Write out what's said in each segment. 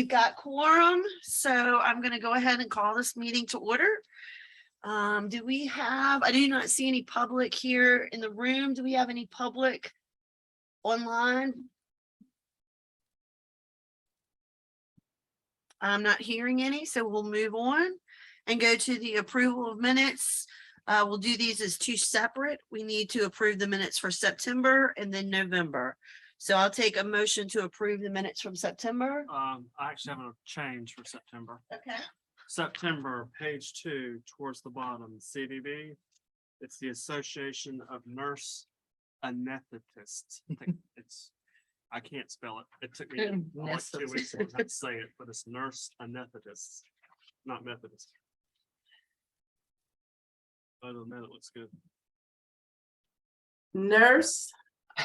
We've got quorum, so I'm going to go ahead and call this meeting to order. Do we have, I do not see any public here in the room. Do we have any public online? I'm not hearing any, so we'll move on and go to the approval of minutes. We'll do these as two separate. We need to approve the minutes for September and then November. So I'll take a motion to approve the minutes from September. I actually have a change for September. Okay. September, page 2, towards the bottom, CVB. It's the Association of Nurse Anesthetists. I can't spell it. It took me like 2 weeks to say it, but it's nurse anesthetists, not Methodist. Other than that, it looks good. Nurse,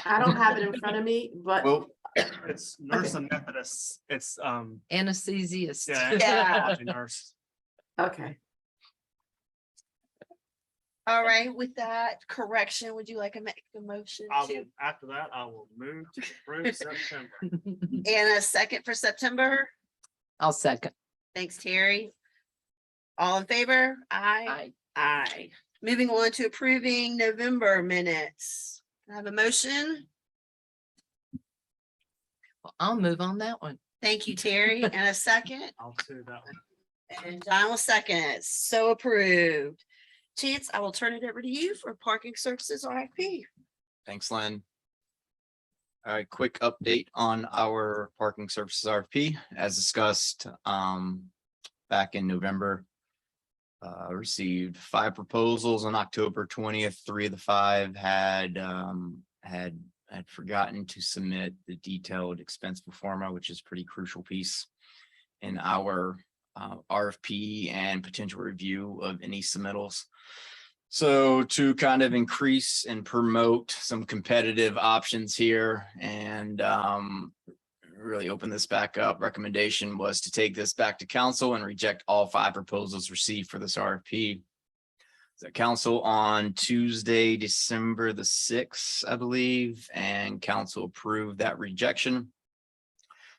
I don't have it in front of me, but Well, It's nurse anesthetists. It's Anesthesiast. Yeah. nurse. okay. All right, with that correction, would you like to make a motion I to, will, after that, I will move to approve September. and a second for September? I'll second. Thanks, Terry. All in favor? Aye. I Aye. Moving on to approving November minutes. Can I have a motion? I'll move on that one. Thank you, Terry, and a second. I'll do that one. And John will second. So approved. Chance, I will turn it over to you for parking services RFP. thanks, Len. All right, quick update on our parking services RFP. As discussed, back in November. Received 5 proposals on October 20th. 3 of the 5 had forgotten to submit the detailed expense performa, which is a pretty crucial piece in our RFP and potential review of any submittals. So to kind of increase and promote some competitive options here and really open this back up, recommendation was to take this back to council and reject all 5 proposals received for this RFP. The council on Tuesday, December the 6th, I believe, and council approved that rejection.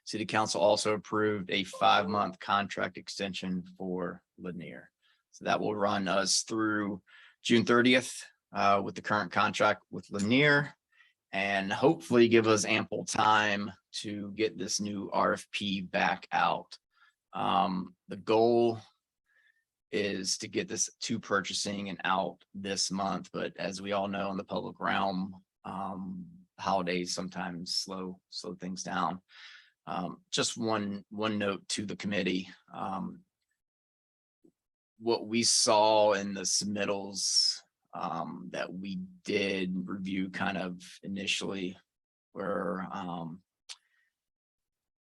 City council also approved a 5-month contract extension for Lanier. So that will run us through June 30th with the current contract with Lanier, and hopefully give us ample time to get this new RFP back out. The goal is to get this to purchasing and out this month, but as we all know in the public realm, holidays sometimes slow things down. Just one note to the committee. What we saw in the submittals that we did review kind of initially were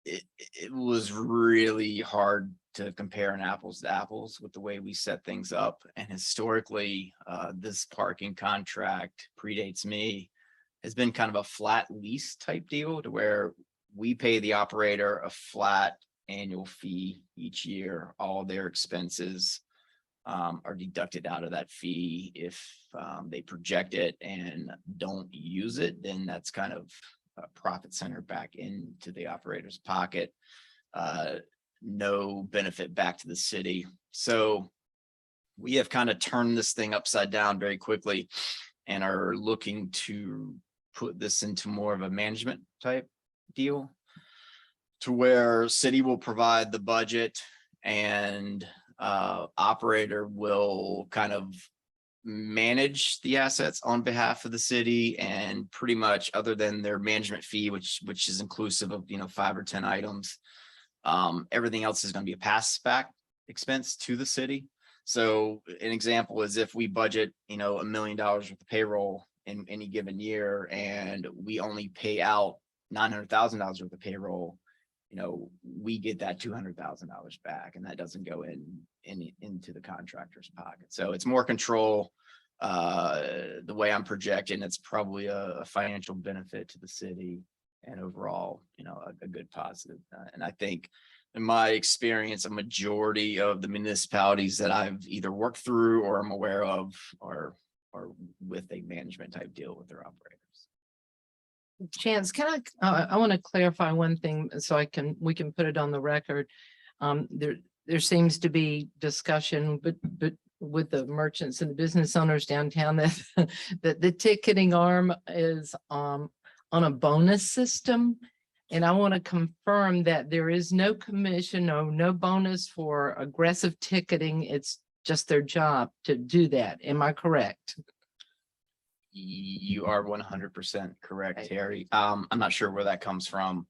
it was really hard to compare an apples to apples with the way we set things up. And historically, this parking contract predates me, has been kind of a flat lease type deal to where we pay the operator a flat annual fee each year. All their expenses are deducted out of that fee. If they project it and don't use it, then that's kind of a profit center back into the operator's pocket. No benefit back to the city. So we have kind of turned this thing upside down very quickly and are looking to put this into more of a management type deal to where city will provide the budget and operator will kind of manage the assets on behalf of the city, and pretty much other than their management fee, which is inclusive of 5 or 10 items, everything else is going to be a pass back expense to the city. So an example is if we budget $1 million worth of payroll in any given year and we only pay out $900,000 worth of payroll, we get that $200,000 back, and that doesn't go into the contractor's pocket. So it's more control. The way I'm projecting, it's probably a financial benefit to the city and overall, a good positive. And I think in my experience, a majority of the municipalities that I've either worked through or I'm aware of are with a management type deal with their operators. Chance, can I want to clarify one thing so we can put it on the record. There seems to be discussion, but with the merchants and the business owners downtown that, that the ticketing arm is, on a bonus system. And I want to confirm that there is no commission or no bonus for aggressive ticketing. It's just their job to do that. Am I correct? You are 100% correct, Okay. Terry. I'm not sure where that comes from.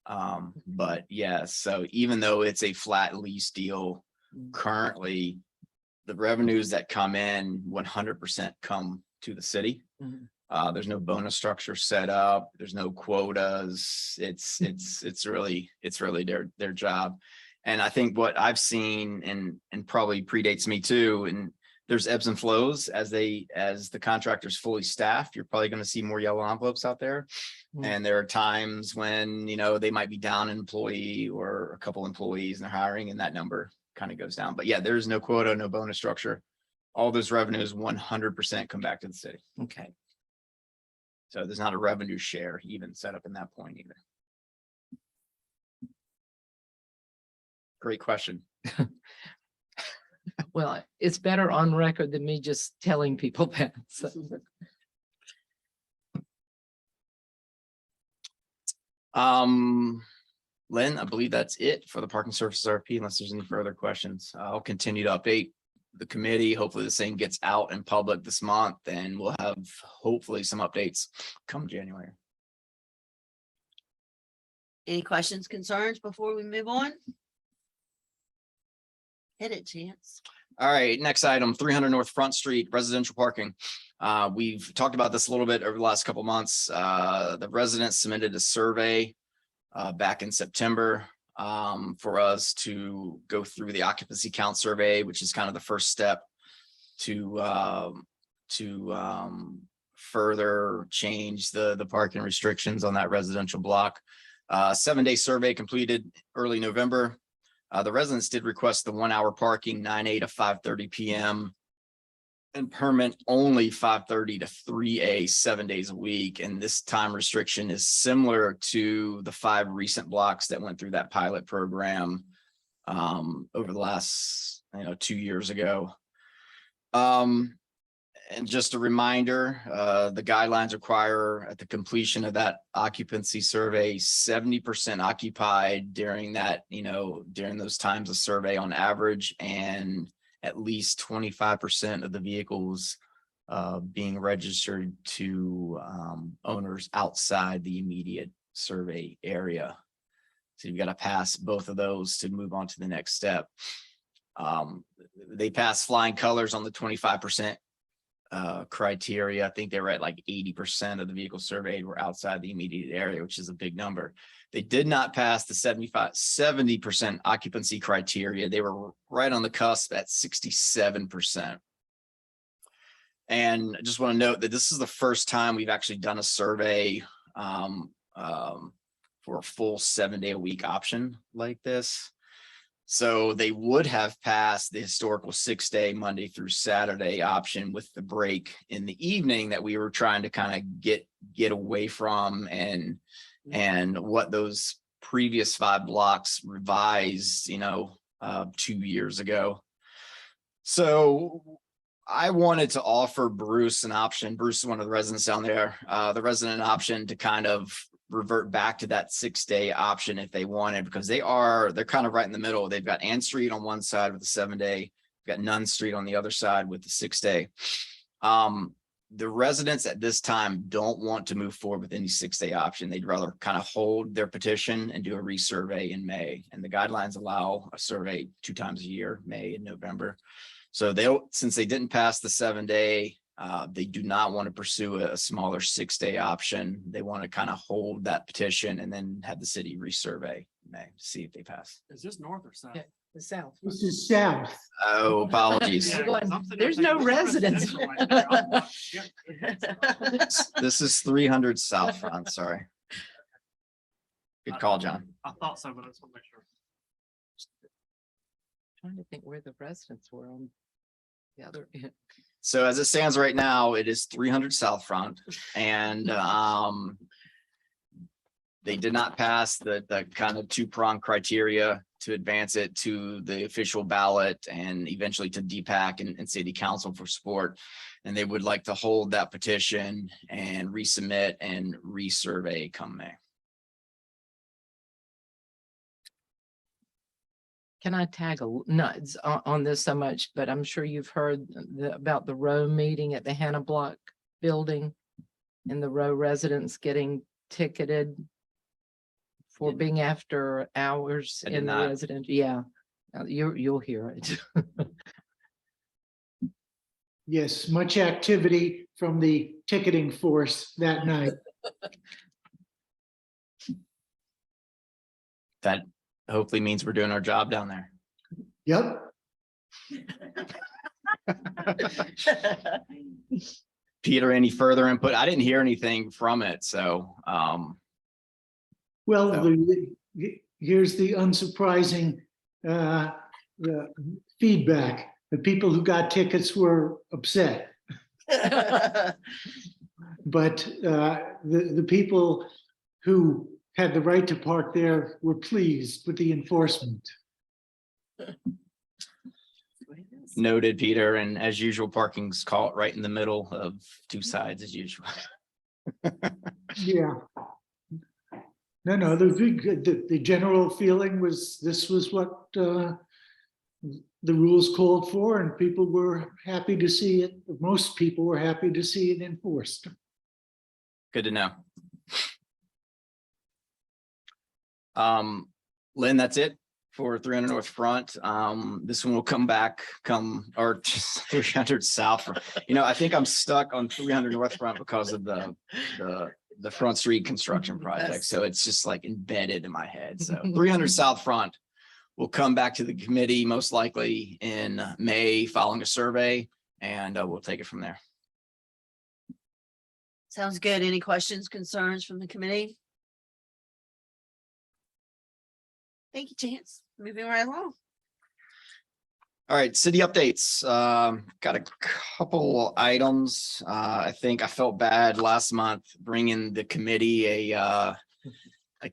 But yeah, so even though it's a flat lease deal, currently the revenues that come in 100% come to the city. Mhm. There's no bonus structure set up. There's no quotas. It's really their job. And I think what I've seen and probably predates me too, and there's ebbs and flows as the contractor's fully staffed, you're probably going to see more yellow envelopes out there. Mm. And there are times when, they might be down an employee or a couple employees and they're hiring and that number kind of goes down. But yeah, there's no quota, no bonus structure. All those revenues 100% come back to the city. Okay. So there's not a revenue share even set up in that point either. Great question. Well, it's better on record than me just telling people that. So. Lynn, I believe that's it for the parking services RFP, unless there's any further questions. I'll continue to update the committee. Hopefully the same gets out in public this month and we'll have hopefully some updates come January. Any questions, concerns before we move on? Hit it, Chance. All right, next item, 300 North Front Street, residential parking. We've talked about this a little bit over the last couple months. The residents submitted a survey back in September for us to go through the occupancy count survey, which is kind of the first step to further change the parking restrictions on that residential block. 7-day survey completed early November. The residents did request the 1 hour parking 9 a.m. to 5:30 p.m. and permit only 5:30 to 3 a.m. 7 days a week. And this time restriction is similar to the 5 recent blocks that went through that pilot program over the last 2 years ago. And just a reminder, the guidelines require at the completion of that occupancy survey, 70% occupied during that, during those times of survey on average, and at least 25% of the vehicles being registered to owners outside the immediate survey area. So you've got to pass both of those to move on to the next step. They passed flying colors on the 25% criteria. I think they were at like 80% of the vehicles surveyed were outside the immediate area, which is a big number. They did not pass the 70% occupancy criteria. They were right on the cusp at 67%. And I just want to note that this is the first time we've actually done a survey for a full 7-day-a-week option like this. So they would have passed the historical 6-day Monday through Saturday option with the break in the evening that we were trying to kind of get away from, and what those previous 5 blocks revised, 2 years ago. So I wanted to offer Bruce an option. Bruce is one of the residents down there, the resident option to kind of revert back to that 6-day option if they wanted, because they're kind of right in the middle. They've got Ann Street on one side with the 7-day, got Nunn Street on the other side with the 6-day. The residents at this time don't want to move forward with any 6-day option. They'd rather kind of hold their petition and do a resurvey in May. And the guidelines allow a survey 2 times a year, May and November. So since they didn't pass the 7-day, they do not want to pursue a smaller 6-day option. They want to kind of hold that petition and then have the city resurvey in May to see if they pass. Is this north or south? Yeah. The south. This is south. Oh, apologies. Yeah. going, I'm sitting there "There's no thinking, "What's residents." right there?" I'm like, yeah. This is 300 South Front, sorry. Good call, John. I thought so, but I just want to make sure. Trying to think where the residents were on the other end. So as it stands right now, it is 300 South Front, and they did not pass the kind of two-prong criteria to advance it to the official ballot and eventually to DPAC and city council for support. And they would like to hold that petition and resubmit and resurvey come May. Can I tag nuts on this so much, but I'm sure you've heard about the Row meeting at the Hannah Block building and the Row residents getting ticketed for Did- being after hours I did in the not. resident. Yeah, you'll hear it. Yes, much activity from the ticketing force that night. That hopefully means we're doing our job down there. Yep. Peter, any further input? I didn't hear anything from it, so Well, So- here's the unsurprising the feedback. The people who got tickets were upset, but the people who had the right to park there were pleased with the enforcement. noted, Peter, and as usual, parking's caught right in the middle of two sides as usual. Yeah. No, the general feeling was this was what the rules called for, and people were happy to see it. Most people were happy to see it enforced. Good to know. Lynn, that's it for 300 North Front. This one will come back, or 300 South. You know, I think I'm stuck on 300 North Front because of the Front Street construction project. So it's just like embedded in my head. So 300 South Front will come back to the committee most likely in May following a survey, and we'll take it from there. Sounds good. Any questions, concerns from the committee? Thank you, Chance. Moving right along. All right, city updates. Got a couple items. I think I felt bad last month bringing the committee a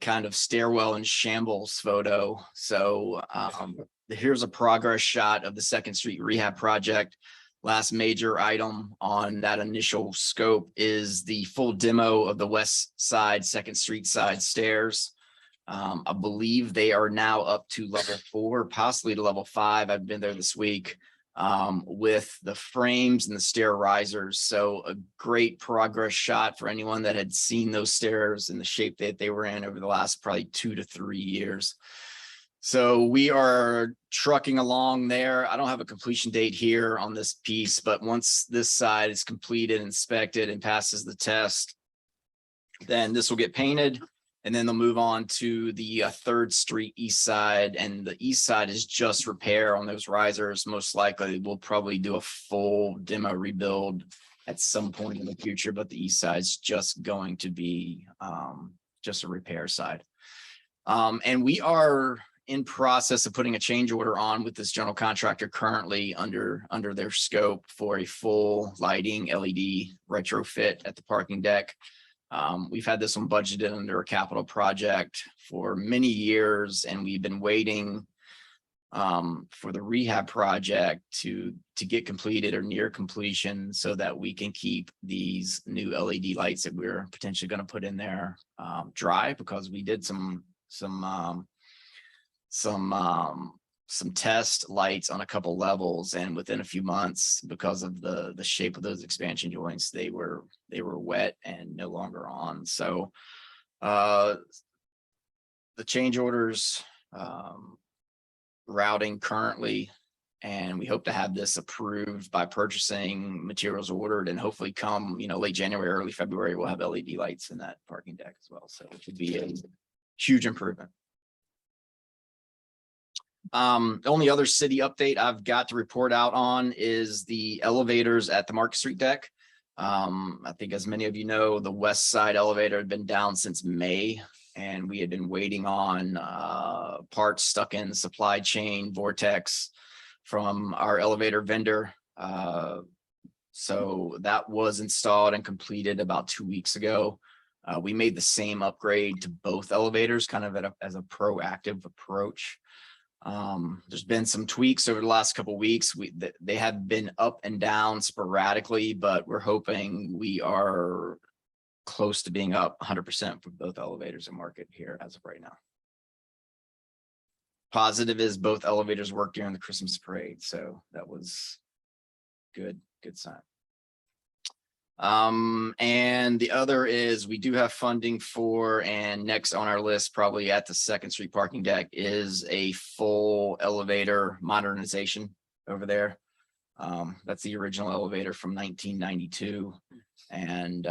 kind of stairwell in shambles photo. So here's a progress shot of the Second Street rehab project. Last major item on that initial scope is the full demo of the west side, Second Street side stairs. I believe they are now up to level 4, possibly to level 5. I've been there this week with the frames and the stair risers. So a great progress shot for anyone that had seen those stairs in the shape that they were in over the last probably 2 to 3 years. So we are trucking along there. I don't have a completion date here on this piece, but once this side is completed, inspected, and passes the test, then this will get painted. And then they'll move on to the 3rd Street east side, and the east side is just repair on those risers. Most likely we'll probably do a full demo rebuild at some point in the future, but the east side is just going to be just a repair side. And we are in process of putting a change order on with this general contractor currently under their scope for a full lighting LED retrofit at the parking deck. We've had this one budgeted under a capital project for many years, and we've been waiting for the rehab project to get completed or near completion so that we can keep these new LED lights that we're potentially going to put in there dry, because we did some test lights on a couple levels, and within a few months, because of the shape of those expansion joints, they were wet and no longer on. So the change orders routing currently, and we hope to have this approved by purchasing materials ordered, and hopefully come late January, early February, we'll have LED lights in that parking deck as well. So it would be a huge improvement. The only other city update I've got to report out on is the elevators at the Market Street deck. I think, as many of you know, the west side elevator had been down since May, and we had been waiting on parts stuck in the supply chain vortex from our elevator vendor. So that was installed and completed about 2 weeks ago. We made the same upgrade to both elevators, kind of as a proactive approach. There's been some tweaks over the last couple of weeks. They have been up and down sporadically, but we're hoping we are close to being up 100% for both elevators in market here as of right now. Positive is both elevators worked during the Christmas parade, so that was good sign. And the other is we do have funding for, and next on our list, probably at the Second Street parking deck, is a full elevator modernization over there. That's the original elevator from 1992 and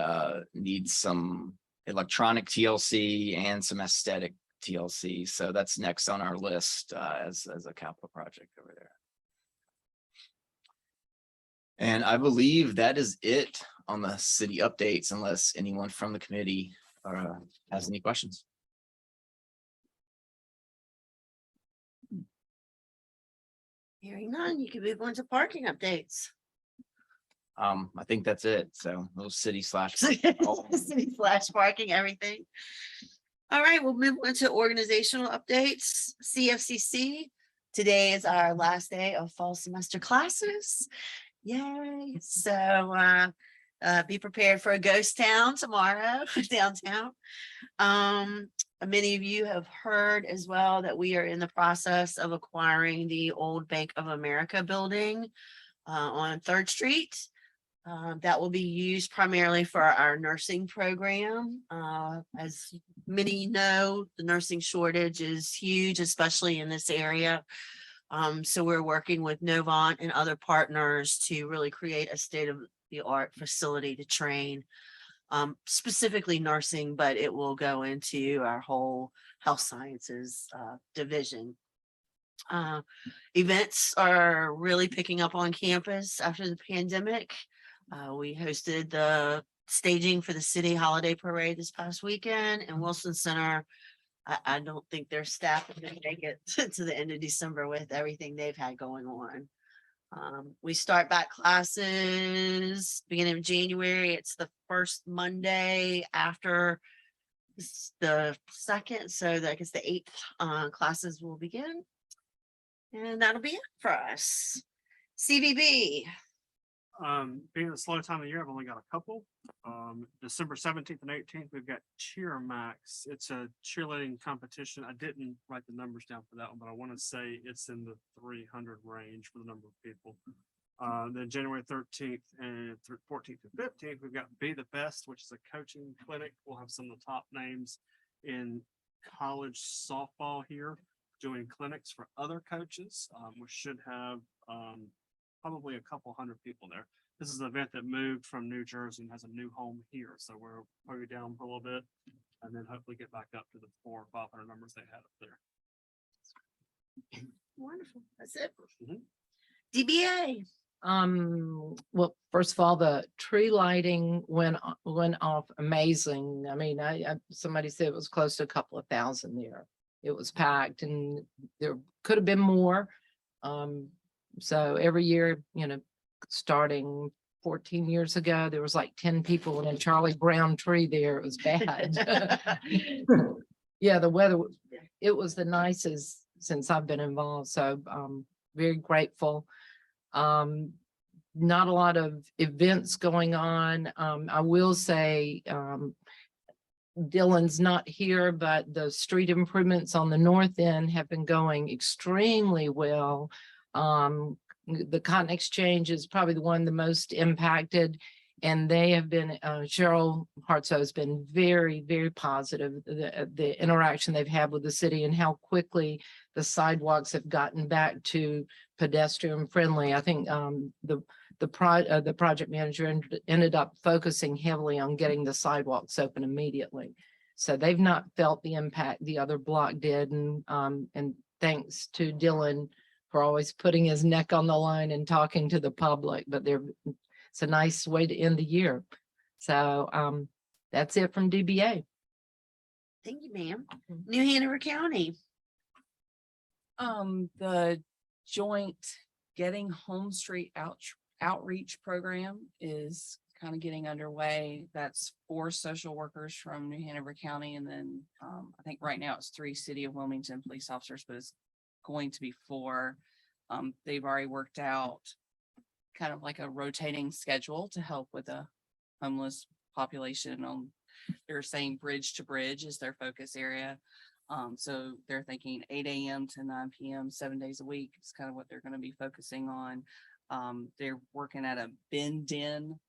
needs some electronic TLC and some aesthetic TLC. So that's next on our list as a capital project over there. And I believe that is it on the city updates, unless anyone from the committee has any questions. Hearing none, you can move on to parking updates. I think that's it. So those city slash. City flash parking, everything. All right, we'll move on to organizational updates. CFCC. Today is our last day of fall semester classes. Yay. So be prepared for a ghost town tomorrow downtown. Many of you have heard as well that we are in the process of acquiring the old Bank of America building on 3rd Street. That will be used primarily for our nursing program. As many know, the nursing shortage is huge, especially in this area. So we're working with Novant and other partners to really create a state-of-the-art facility to train specifically nursing, but it will go into our whole health sciences division. Events are really picking up on campus after the pandemic. We hosted the staging for the city holiday parade this past weekend, and Wilson Center. I don't think their staff are going to make it to the end of December with everything they've had going on. We start back classes beginning of January. It's the first Monday after the 2nd. So I guess the 8th classes will begin. And that'll be it for us. CVB. Being a slow time of year, I've only got a couple. December 17th and 18th, we've got Cheer Max. It's a cheerleading competition. I didn't write the numbers down for that one, but I want to say it's in the 300 range for the number of people. Then January 13th and 14th and 15th, we've got Be the Best, which is a coaching clinic. We'll have some of the top names in college softball here doing clinics for other coaches. We should have probably a couple hundred people there. This is an event that moved from New Jersey and has a new home here. So we're probably down for a little bit and then hopefully get back up to the 400 or 500 numbers they had up there. Wonderful. That's it. Mhm. DBA. Well, first of all, the tree lighting went off amazing. I mean, somebody said it was close to a couple of thousand there. It was packed and there could have been more. So every year, starting 14 years ago, there was like 10 people in a Charlie Brown tree there. It was bad. Yeah, the weather, it was the nicest since I've been involved. So very grateful. Not a lot of events going on. I will say Dylan's not here, but the street improvements on the north end have been going extremely well. The Cotton Exchange is probably the one the most impacted, and they have been, Cheryl Hartsoe has been very, very positive, the interaction they've had with the city and how quickly the sidewalks have gotten back to pedestrian friendly. I think the project manager ended up focusing heavily on getting the sidewalks open immediately. So they've not felt the impact the other block did, and thanks to Dylan for always putting his neck on the line and talking to the public, but it's a nice way to end the year. So that's it from DBA. Thank you, ma'am. New Hanover County. The joint Getting Home Street Outreach program is kind of getting underway. That's 4 social workers from New Hanover County, and then I think right now it's 3 City of Wilmington police officers, but it's going to be 4. They've already worked out kind of like a rotating schedule to help with the homeless population. They're saying bridge to bridge is their focus area. So they're thinking 8 a.m. to 9 p.m., 7 days a week is kind of what they're going to be focusing on. They're working at a bin den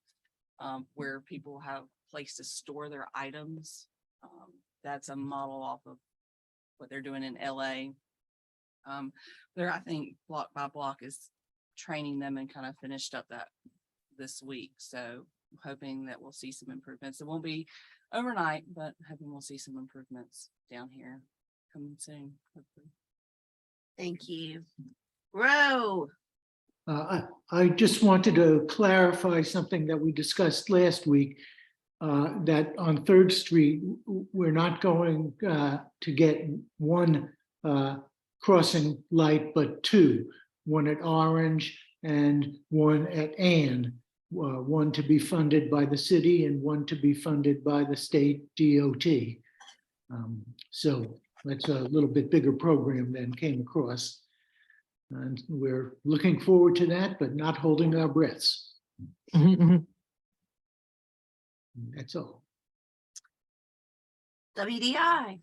where people have a place to store their items. That's a model off of what they're doing in LA. There, I think block by block is training them and kind of finished up that this week. So hoping that we'll see some improvements. It won't be overnight, but hoping we'll see some improvements down here coming soon, hopefully. Thank you. Row. I just wanted to clarify something that we discussed last week. That on Third Street, we're not going to get one crossing light, but 2, one at Orange and one at Ann. One to be funded by the city and one to be funded by the state DOT. So that's a little bit bigger program than came across. And we're looking forward to that, but not holding our breaths. That's all. WDI.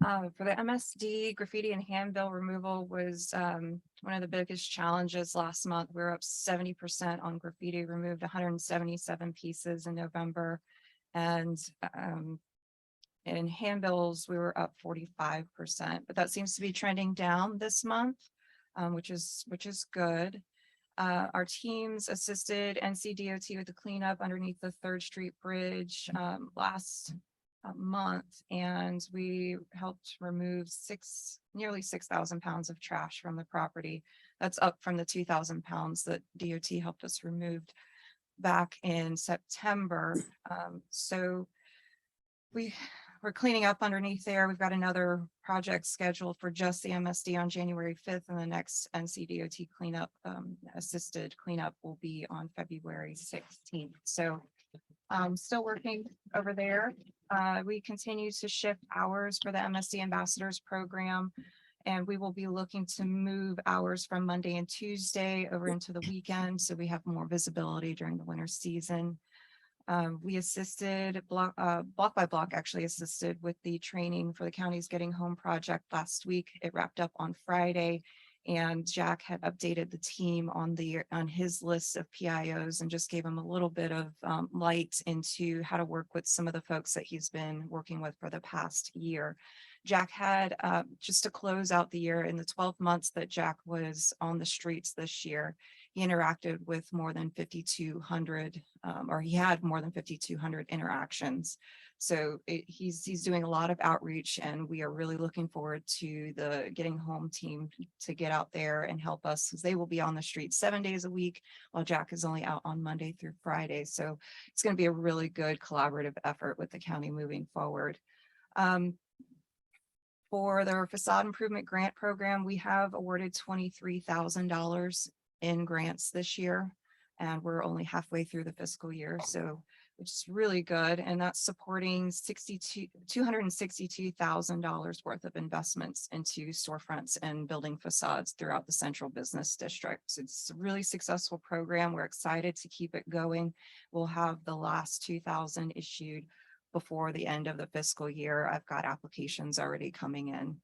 For the MSD, graffiti and handbill removal was one of the biggest challenges last month. We were up 70% on graffiti, removed 177 pieces in November. And in handbills, we were up 45%, but that seems to be trending down this month, which is good. Our teams assisted NCDOT with the cleanup underneath the 3rd Street Bridge last month, and we helped remove nearly 6,000 pounds of trash from the property. That's up from the 2,000 pounds that DOT helped us remove back in September. So we're cleaning up underneath there. We've got another project scheduled for just the MSD on January 5th, and the next NCDOT cleanup, assisted cleanup, will be on February 16th. So still working over there. We continue to shift hours for the MSD Ambassadors program, and we will be looking to move hours from Monday and Tuesday over into the weekend, so we have more visibility during the winter season. We assisted block by block, actually assisted with the training for the county's Getting Home project last week. It wrapped up on Friday, and Jack had updated the team on his list of PIOs and just gave him a little bit of light into how to work with some of the folks that he's been working with for the past year. Jack had, just to close out the year, in the 12 months that Jack was on the streets this year, he interacted with more than 5,200, or he had more than 5,200 interactions. So he's doing a lot of outreach, and we are really looking forward to the Getting Home team to get out there and help us, because they will be on the streets 7 days a week, while Jack is only out on Monday through Friday. So it's going to be a really good collaborative effort with the county moving forward. For their facade improvement grant program, we have awarded $23,000 in grants this year, and we're only halfway through the fiscal year, so which is really good. And that's supporting $262,000 worth of investments into storefronts and building facades throughout the central business district. So it's a really successful program. We're excited to keep it going. We'll have the last 2,000 issued before the end of the fiscal year. I've got applications already coming in.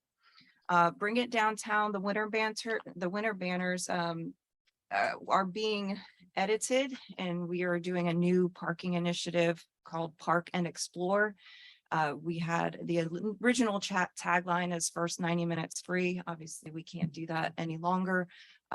Bring It Downtown, the winter banners are being edited, and we are doing a new parking initiative called Park and Explore. We had the original tagline as first 90 minutes free. Obviously, we can't do that any longer.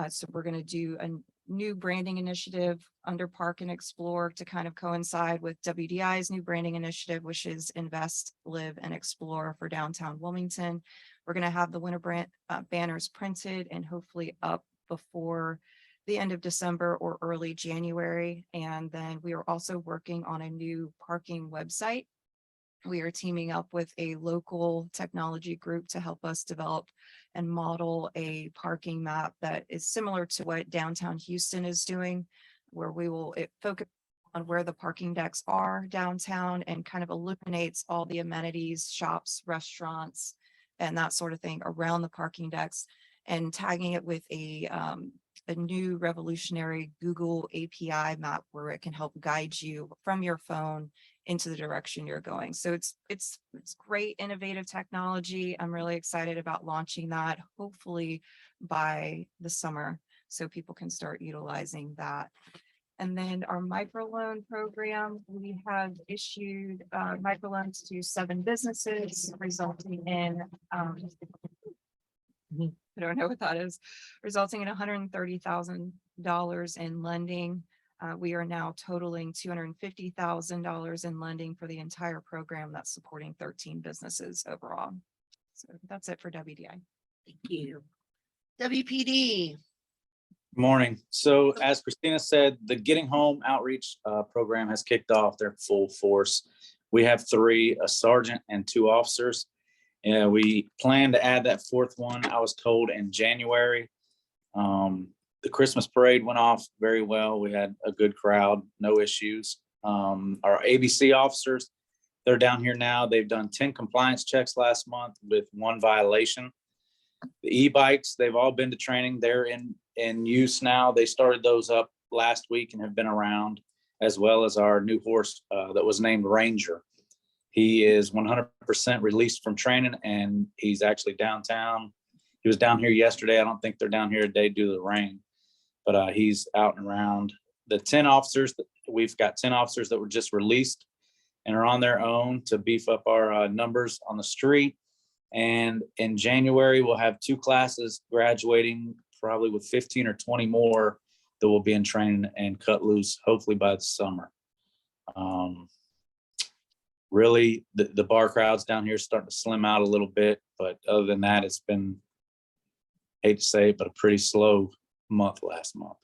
So we're going to do a new branding initiative under Park and Explore to kind of coincide with WDI's new branding initiative, which is Invest, Live, and Explore for downtown Wilmington. We're going to have the winter banners printed and hopefully up before the end of December or early January. And then we are also working on a new parking website. We are teaming up with a local technology group to help us develop and model a parking map that is similar to what downtown Houston is doing. where it focus on where the parking decks are downtown and kind of illuminates all the amenities, shops, restaurants, and that sort of thing around the parking decks, and tagging it with a new revolutionary Google API map where it can help guide you from your phone into the direction you're going. So it's great innovative technology. I'm really excited about launching that hopefully by the summer so people can start utilizing that. And then our microloan program, we have issued microloans to 7 businesses, resulting in I don't know what that is, resulting in $130,000 in lending. We are now totaling $250,000 in lending for the entire program that's supporting 13 businesses overall. So that's it for WDI. Thank you. WPD. Morning. So as Christina said, the Getting Home Outreach program has kicked off their full force. We have 3, a sergeant and 2 officers. And we plan to add that 4th one, I was told, in January. The Christmas parade went off very well. We had a good crowd, no issues. Our ABC officers, they're down here now. They've done 10 compliance checks last month with 1 violation. The e-bikes, they've all been to training. They're in use now. They started those up last week and have been around, as well as our new horse that was named Ranger. He is 100% released from training, and he's actually downtown. He was down here yesterday. I don't think they're down here today due to the rain, but he's out and around. The 10 officers, we've got 10 officers that were just released and are on their own to beef up our numbers on the street. And in January, we'll have 2 classes graduating, probably with 15 or 20 more that will be in training and cut loose, hopefully by the summer. Really, the bar crowds down here starting to slim out a little bit, but other than that, it's been, hate to say it, but a pretty slow month last month.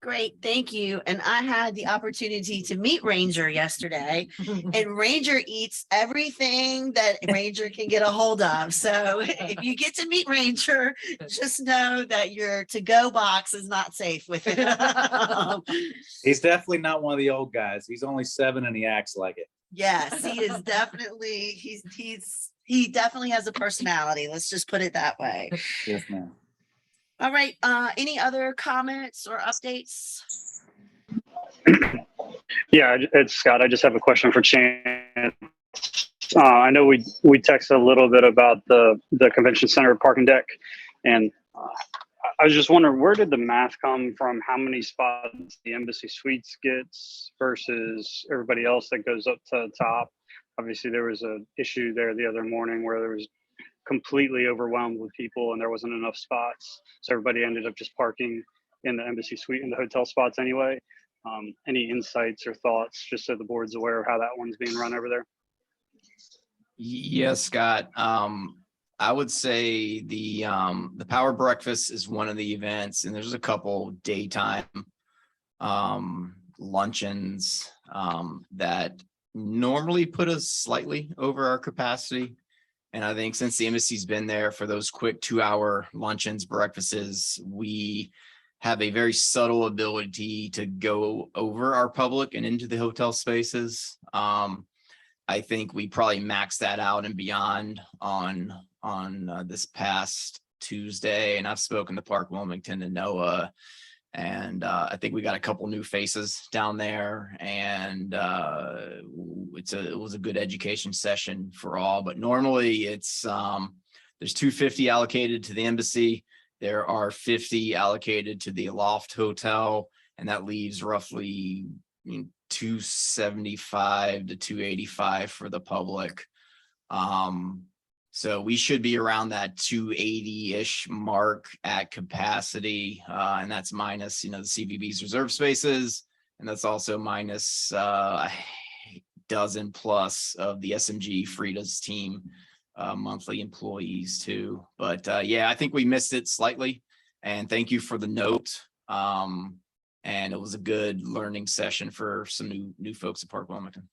Great, thank you. And I had the opportunity to meet Ranger yesterday, and Ranger eats everything that Ranger can get a hold of. So if you get to meet Ranger, just know that your to-go box is not safe with him. He's definitely not one of the old guys. He's only 7 and he acts like it. Yes, he is definitely, he definitely has a personality. Let's just put it that way. Yes, ma'am. All right, any other comments or updates? Yeah, it's Scott. I just have a question for Chance. I know we texted a little bit about the convention center parking deck, and I was just wondering, where did the math come from? How many spots the Embassy Suites gets versus everybody else that goes up to the top? Obviously, there was an issue there the other morning where there was completely overwhelmed with people and there wasn't enough spots. So everybody ended up just parking in the Embassy Suite in the hotel spots anyway. Any insights or thoughts, just so the board's aware of how that one's being run over there? Yes, Scott. I would say the Power Breakfast is one of the events, and there's a couple daytime luncheons that normally put us slightly over our capacity. And I think since the embassy's been there for those quick 2-hour luncheons, breakfasts, we have a very subtle ability to go over our public and into the hotel spaces. I think we probably maxed that out and beyond on this past Tuesday. And I've spoken to Park Wilmington and Noah, and I think we got a couple new faces down there, and it was a good education session for all. But normally it's there's 250 allocated to the embassy. There are 50 allocated to the Aloft Hotel, and that leaves roughly 275 to 285 for the public. So we should be around that 280-ish mark at capacity. And that's minus, the CVB's reserve spaces. And that's also minus a dozen plus of the SMG Frida's team monthly employees too. But yeah, I think we missed it slightly. And thank you for the note. And it was a good learning session for some new folks at Park Wilmington.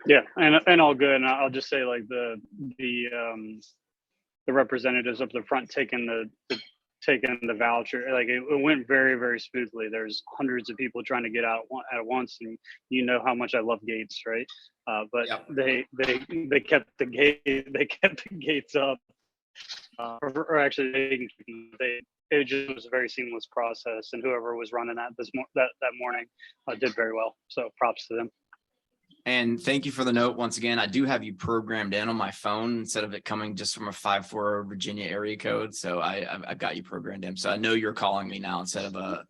Yeah, and all good. And I'll just say, like, the representatives up the front taking the taking the voucher. Like it went very, very smoothly. There's hundreds of people trying to get out at once, and you know how much I love gates, right? But Yep. they kept the gates up. Or actually, it just was a very seamless process, and whoever was running that that morning did very well. So props to them. And thank you for the note. Once again, I do have you programmed in on my phone instead of it coming just from a 5-4 Virginia area code. So I've got you programmed in. So I know you're calling me now instead of a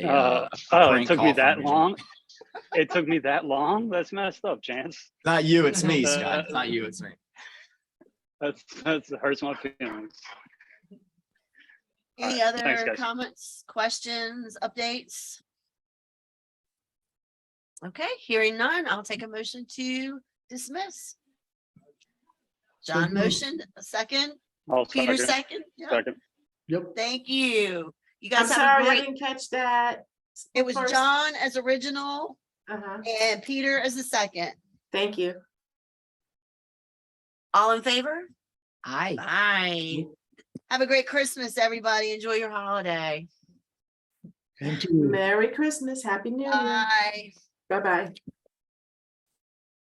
Oh, it prank took call me from that Virginia. long. It took me that long. That's messed up, Chance. Not you, it's me, Scott. It's not you, it's me. That hurts my feelings. Any All right, thanks, other guys. comments, questions, updates? Okay, hearing none, I'll take a motion to dismiss. John moved. motioned, a second, I'll Peter second. second. Yeah, Second. Yep. thank you. You I'm guys have a sorry, I great, didn't catch that. it was First- John as original Uh-huh. and Peter as the second. Thank you. All in favor? Aye. Aye. Have a great Christmas, everybody. Enjoy your holiday. Thank you. Merry Christmas, Happy New Year. Bye. Bye-bye.